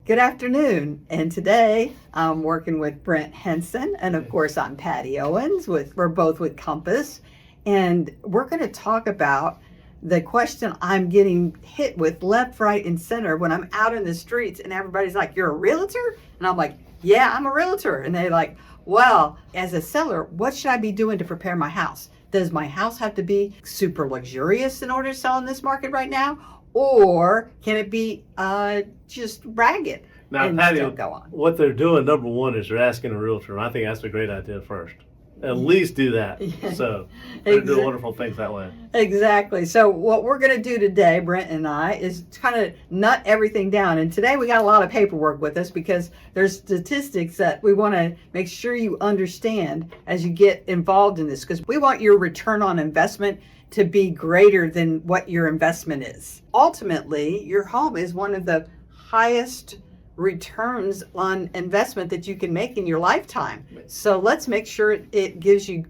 Good afternoon. And today I'm working with Brent Henson, and of course I'm Patty Owens. We're both with Compass, and we're going to talk about the question I'm getting hit with left, right, and center when I'm out in the streets, and everybody's like, "You're a realtor?" And I'm like, "Yeah, I'm a realtor." And they're like, "Well, as a seller, what should I be doing to prepare my house? Does my house have to be super luxurious in order to sell in this market right now? Or can it be just ragged?" Now, and Patty, still go on? what they're doing, number one, is they're asking a realtor. And I think that's a great idea first. At least do that. Yeah. So they're doing wonderful things that way. Exactly. So what we're going to do today, Brent and I, is kind of nut everything down. And today we got a lot of paperwork with us because there's statistics that we want to make sure you understand as you get involved in this, because we want your return on investment to be greater than what your investment is. Ultimately, your home is one of the highest returns on investment that you can make in your lifetime. So let's make sure it gives you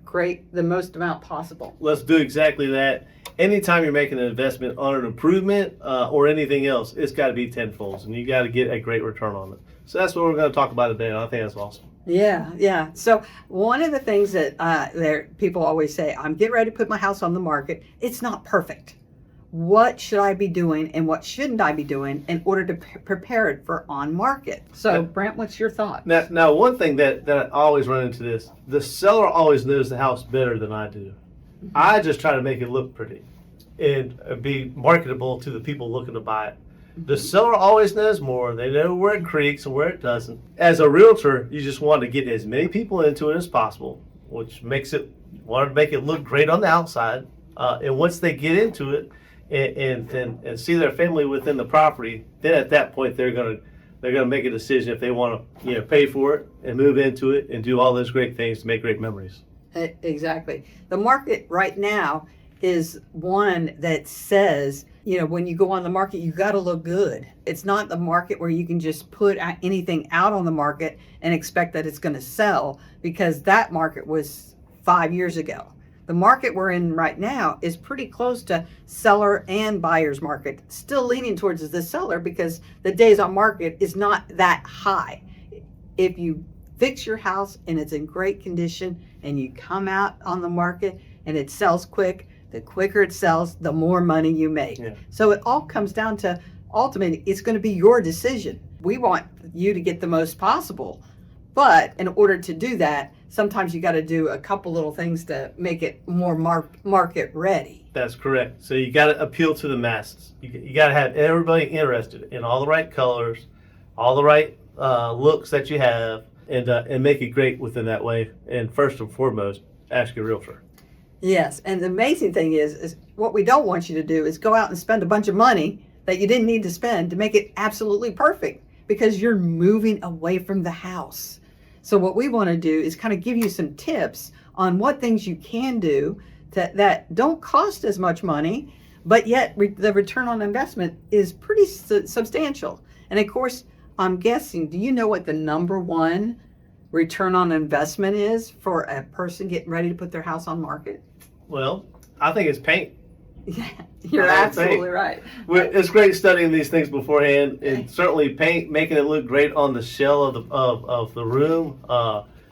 the most amount possible. Let's do exactly that. Anytime you're making an investment on an improvement or anything else, it's got to be tenfold, and you got to get a great return on it. So that's what we're going to talk about today, and I think that's awesome. Yeah. So one of the things that people always say, I'm getting ready to put my house on the market. It's not perfect. What should I be doing and what shouldn't I be doing in order to prepare it for on market? So Brent, what's your thought? Now one thing that I always run into this, the seller always knows the house better than I do. Mm-hmm. I just try to make it look pretty and be marketable to the people looking to buy it. The seller always knows more. They know where it creaks and where it doesn't. As a realtor, you just want to get as many people into it as possible, which makes it, want to make it look great on the outside. And once they get into it and see their family within the property, then at that point they're gonna make a decision if they want to pay for it and move into it and do all those great things to make great memories. Exactly. The market right now is one that says, when you go on the market, you got to look good. It's not the market where you can just put anything out on the market and expect that it's going to sell, because that market was 5 years ago. The market we're in right now is pretty close to seller and buyer's market, still leaning towards the seller because the days on market is not that high. If you fix your house and it's in great condition and you come out on the market and it sells quick, the quicker it sells, the more money you make. Yeah. So it all comes down to, ultimately, it's going to be your decision. We want you to get the most possible. But in order to do that, sometimes you got to do a couple little things to make it more market ready. That's correct. So you got to appeal to the masses. You got to have everybody interested in all the right colors, all the right looks that you have, and make it great within that way. And first and foremost, ask your realtor. Yes, and the amazing thing is what we don't want you to do is go out and spend a bunch of money that you didn't need to spend to make it absolutely perfect, because you're moving away from the house. So what we want to do is kind of give you some tips on what things you can do that don't cost as much money, but yet the return on investment is pretty substantial. And of course, I'm guessing, do you know what the number one return on investment is for a person getting ready to put their house on market? Well, I think it's paint. Yeah, you're absolutely right. It's great studying these things beforehand, and certainly paint, making it look great on the shell of the room,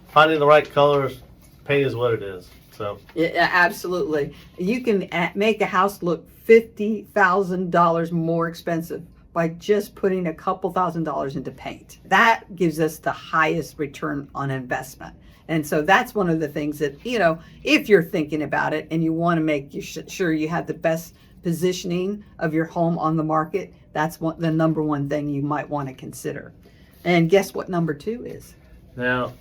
finding the right colors. Paint is what it is. So yeah, absolutely. You can make a house look $50,000 more expensive by just putting a couple $1,000s into paint. That gives us the highest return on investment. And so that's one of the things that, if you're thinking about it and you want to make sure you have the best positioning of your home on the market, that's the number one thing you might want to consider. And guess what number two is? Now,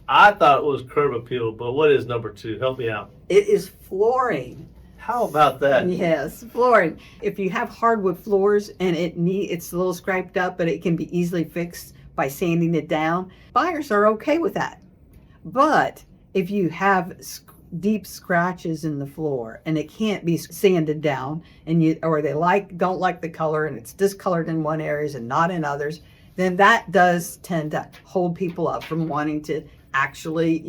I thought it was curb appeal, but what is number two? Help me out. It is flooring. How about that? Yes, flooring. If you have hardwood floors and it's a little scraped up, but it can be easily fixed by sanding it down, buyers are okay with that. But if you have deep scratches in the floor and it can't be sanded down, or they don't like the color and it's discolored in one areas and not in others, then that does tend to hold people up from wanting to actually,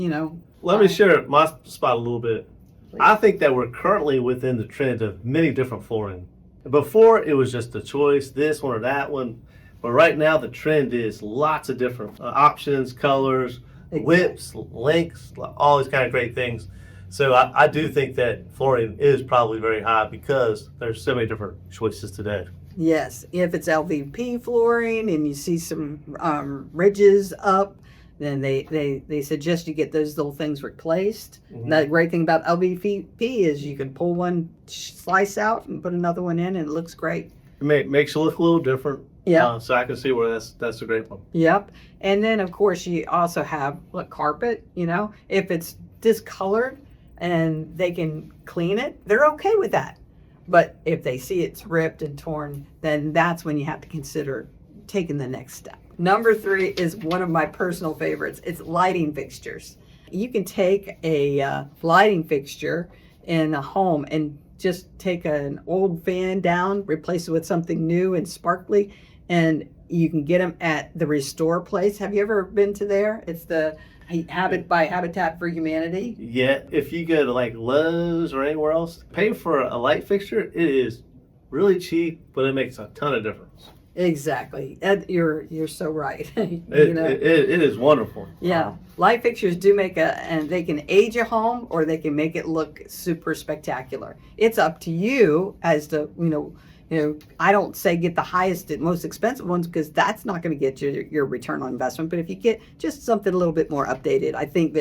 Let me share my spot a little bit. Please. I think that we're currently within the trend of many different flooring. Before, it was just a choice, this one or that one. But right now, the trend is lots of different options, colors, widths, lengths, all these kind of great things. So I do think that flooring is probably very high because there's so many different choices today. Yes, if it's LVP flooring and you see some ridges up, then they suggest you get those little things replaced. Mhm. The great thing about LVP is you can pull one slice out and put another one in, and it looks great. It makes it look a little different. Yeah. So I can see where that's a great one. Yep. And then of course you also have carpet. If it's discolored and they can clean it, they're okay with that. But if they see it's ripped and torn, then that's when you have to consider taking the next step. Number 3 is one of my personal favorites. It's lighting fixtures. You can take a lighting fixture in a home and just take an old fan down, replace it with something new and sparkly, and you can get them at the Restore place. Have you ever been to there? It's the Habitat for Humanity. Yeah, if you go to like Lowe's or anywhere else, pay for a light fixture, it is really cheap, but it makes a ton of difference. Exactly. Ed, you're so right. It is wonderful. Yeah, light fixtures do and they can age a home or they can make it look super spectacular. It's up to you as to I don't say get the highest and most expensive ones because that's not going to get you your return on investment. But if you get just something a little bit more updated, I think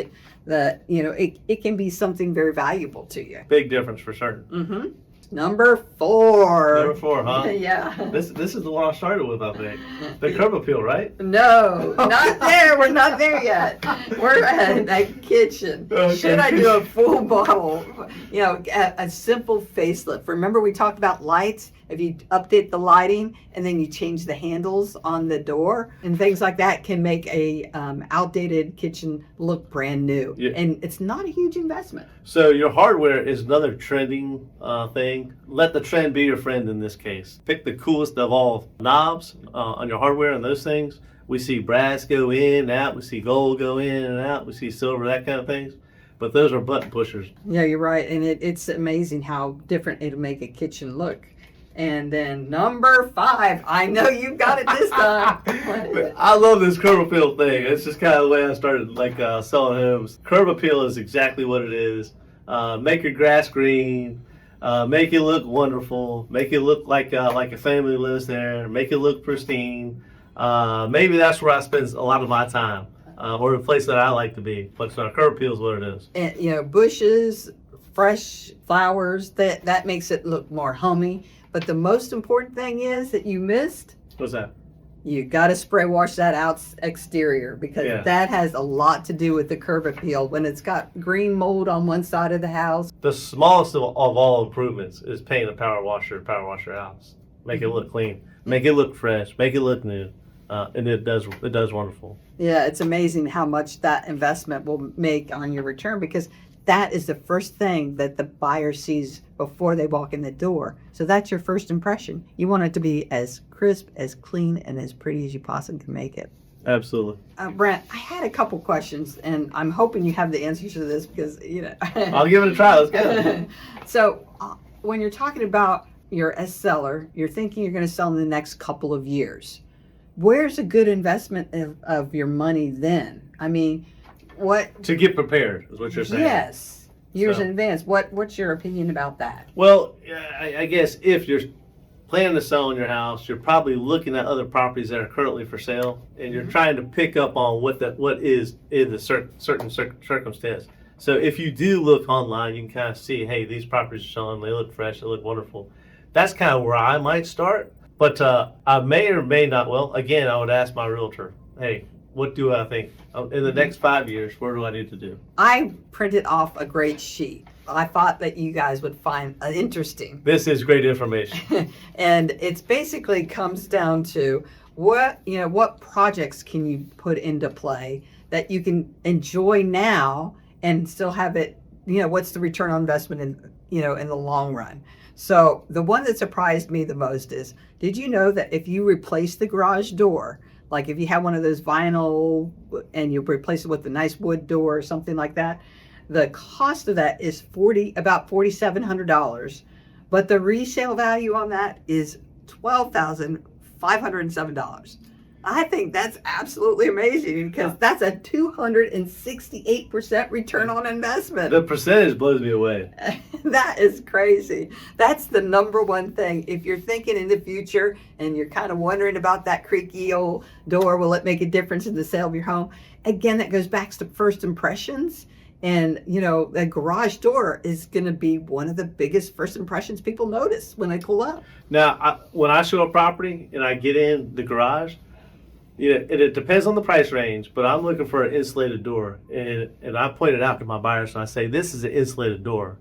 that it can be something very valuable to you. Big difference for certain. Mm-hmm. Number 4. Number 4, huh? Yeah. This is the one I started with, I think. The curb appeal, right? No, not there. We're not there yet. We're at a kitchen. Okay. Should I do a full bottle? A simple facelift. Remember we talked about lights? If you update the lighting and then you change the handles on the door and things like that can make a outdated kitchen look brand new. Yeah. And it's not a huge investment. So your hardware is another trending thing. Let the trend be your friend in this case. Pick the coolest of all knobs on your hardware and those things. We see brass go in and out. We see gold go in and out. We see silver, that kind of things. But those are button pushers. Yeah, you're right. And it's amazing how different it'll make a kitchen look. And then number 5, I know you got it this time. I love this curb appeal thing. It's just kind of the way I started selling homes. Curb appeal is exactly what it is. Make your grass green, make it look wonderful, make it look like a family lives there, make it look pristine. Maybe that's where I spend a lot of my time, or the place that I like to be. But curb appeal is what it is. And bushes, fresh flowers, that makes it look more homey. But the most important thing is that you missed. What's that? You got to spray wash that exterior because that has a lot to do with the curb appeal. When it's got green mold on one side of the house. The smallest of all improvements is paint a power washer your house. Make it look clean. Make it look fresh. Make it look new. And it does wonderful. Yeah, it's amazing how much that investment will make on your return because that is the first thing that the buyer sees before they walk in the door. So that's your first impression. You want it to be as crisp, as clean, and as pretty as you possibly can make it. Absolutely. Brent, I had a couple questions, and I'm hoping you have the answers to this because, I'll give it a try. Let's go. So when you're talking about you're a seller, you're thinking you're going to sell in the next couple of years. Where's a good investment of your money then? I mean, what to get prepared is what you're saying. Yes, years in advance. What's your opinion about that? Well, I guess if you're planning to sell in your house, you're probably looking at other properties that are currently for sale, and you're trying to pick up on what is in the certain circumstance. So if you do look online, you can kind of see, hey, these properties are selling. They look fresh. They look wonderful. That's kind of where I might start. But I may or may not. Well, again, I would ask my realtor, hey, what do I think? In the next 5 years, where do I need to do? I printed off a great sheet. I thought that you guys would find interesting. This is great information. And it's basically comes down to what projects can you put into play that you can enjoy now and still have it, what's the return on investment in the long run. So the one that surprised me the most is, did you know that if you replace the garage door, like if you have one of those vinyl and you replace it with a nice wood door or something like that, the cost of that is about $4,700, but the resale value on that is $12,500. $507. I think that's absolutely amazing because that's a 268% return on investment. The percentage blows me away. That is crazy. That's the number one thing. If you're thinking in the future and you're kind of wondering about that creaky old door, will it make a difference in the sale of your home? Again, that goes back to first impressions. And, a garage door is going to be one of the biggest first impressions people notice when they pull up. Now, when I show a property and I get in the garage, it depends on the price range, but I'm looking for an insulated door. And I point it out to my buyers and I say, this is an insulated door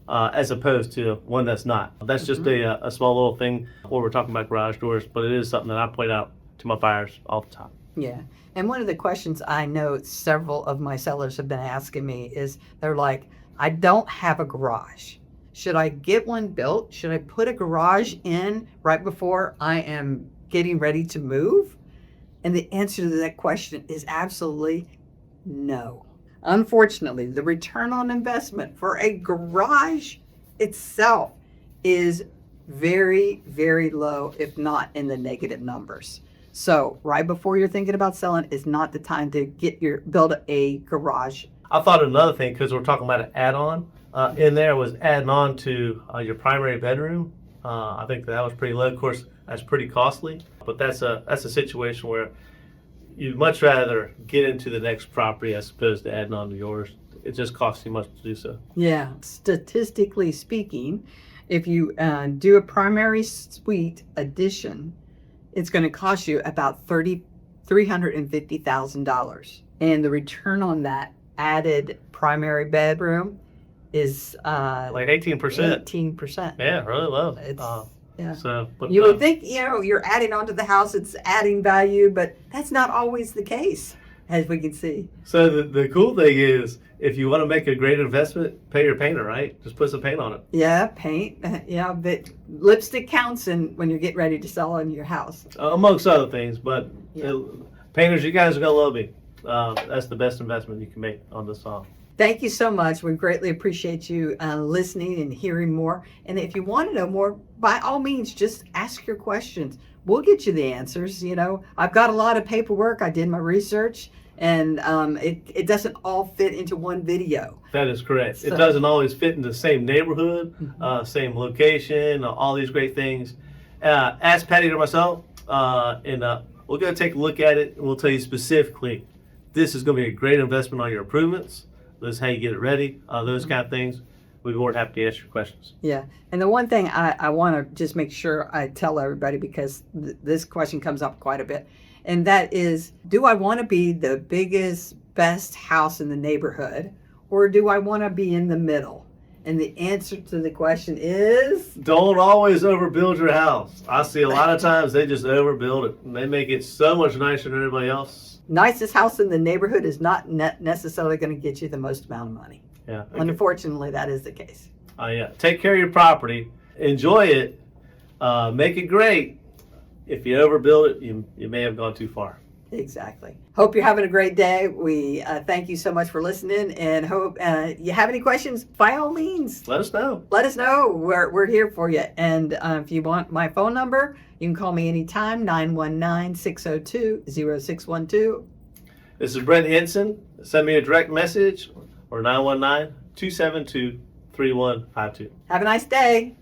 as opposed to one that's not. That's just a small little thing where we're talking about garage doors, but it is something that I point out to my buyers all the time. Yeah. And one of the questions I know several of my sellers have been asking me is they're like, I don't have a garage. Should I get one built? Should I put a garage in right before I am getting ready to move? And the answer to that question is absolutely no. Unfortunately, the return on investment for a garage itself is very, very low, if not in the negative numbers. So right before you're thinking about selling is not the time to build a garage. I thought another thing, because we're talking about an add-on in there, was adding on to your primary bedroom. I think that was pretty low. Of course, that's pretty costly, but that's a situation where you'd much rather get into the next property as opposed to adding on to yours. It just costs too much to do so. Yeah, statistically speaking, if you do a primary suite addition, it's going to cost you about $350,000, and the return on that added primary bedroom is like 18%. 18%. Yeah, really low. Yeah. So, but, you would think, you're adding on to the house, it's adding value, but that's not always the case, as we can see. So the cool thing is, if you want to make a great investment, pay your painter, right? Just put some paint on it. Yeah, paint. Yeah, but lipstick counts when you're getting ready to sell in your house. Amongst other things, but Yeah. Painters, you guys are going to love me. That's the best investment you can make on this song. Thank you so much. We greatly appreciate you listening and hearing more. And if you want to know more, by all means, just ask your questions. We'll get you the answers. I've got a lot of paperwork. I did my research, and it doesn't all fit into one video. That is correct. So, it doesn't always fit in the same neighborhood, same location, all these great things. Ask Patty or myself, and we're going to take a look at it, and we'll tell you specifically, this is going to be a great investment on your improvements. This is how you get it ready, those kind of things. We'd be more than happy to answer your questions. Yeah. And the one thing I want to just make sure I tell everybody, because this question comes up quite a bit, and that is, do I want to be the biggest, best house in the neighborhood, or do I want to be in the middle? And the answer to the question is, don't always overbuild your house. I see a lot of times they just overbuild it, and they make it so much nicer than everybody else. Nicest house in the neighborhood is not necessarily going to get you the most amount of money. Yeah. Okay. Unfortunately, that is the case. Yeah. Take care of your property. Enjoy it. Make it great. If you overbuild it, you may have gone too far. Exactly. Hope you're having a great day. We thank you so much for listening, and hope you have any questions, by all means, Let us know. let us know. We're here for you. And if you want my phone number, you can call me anytime, 919-602-0612. This is Brent Henson. Send me a direct message or 919-272-3152. Have a nice day.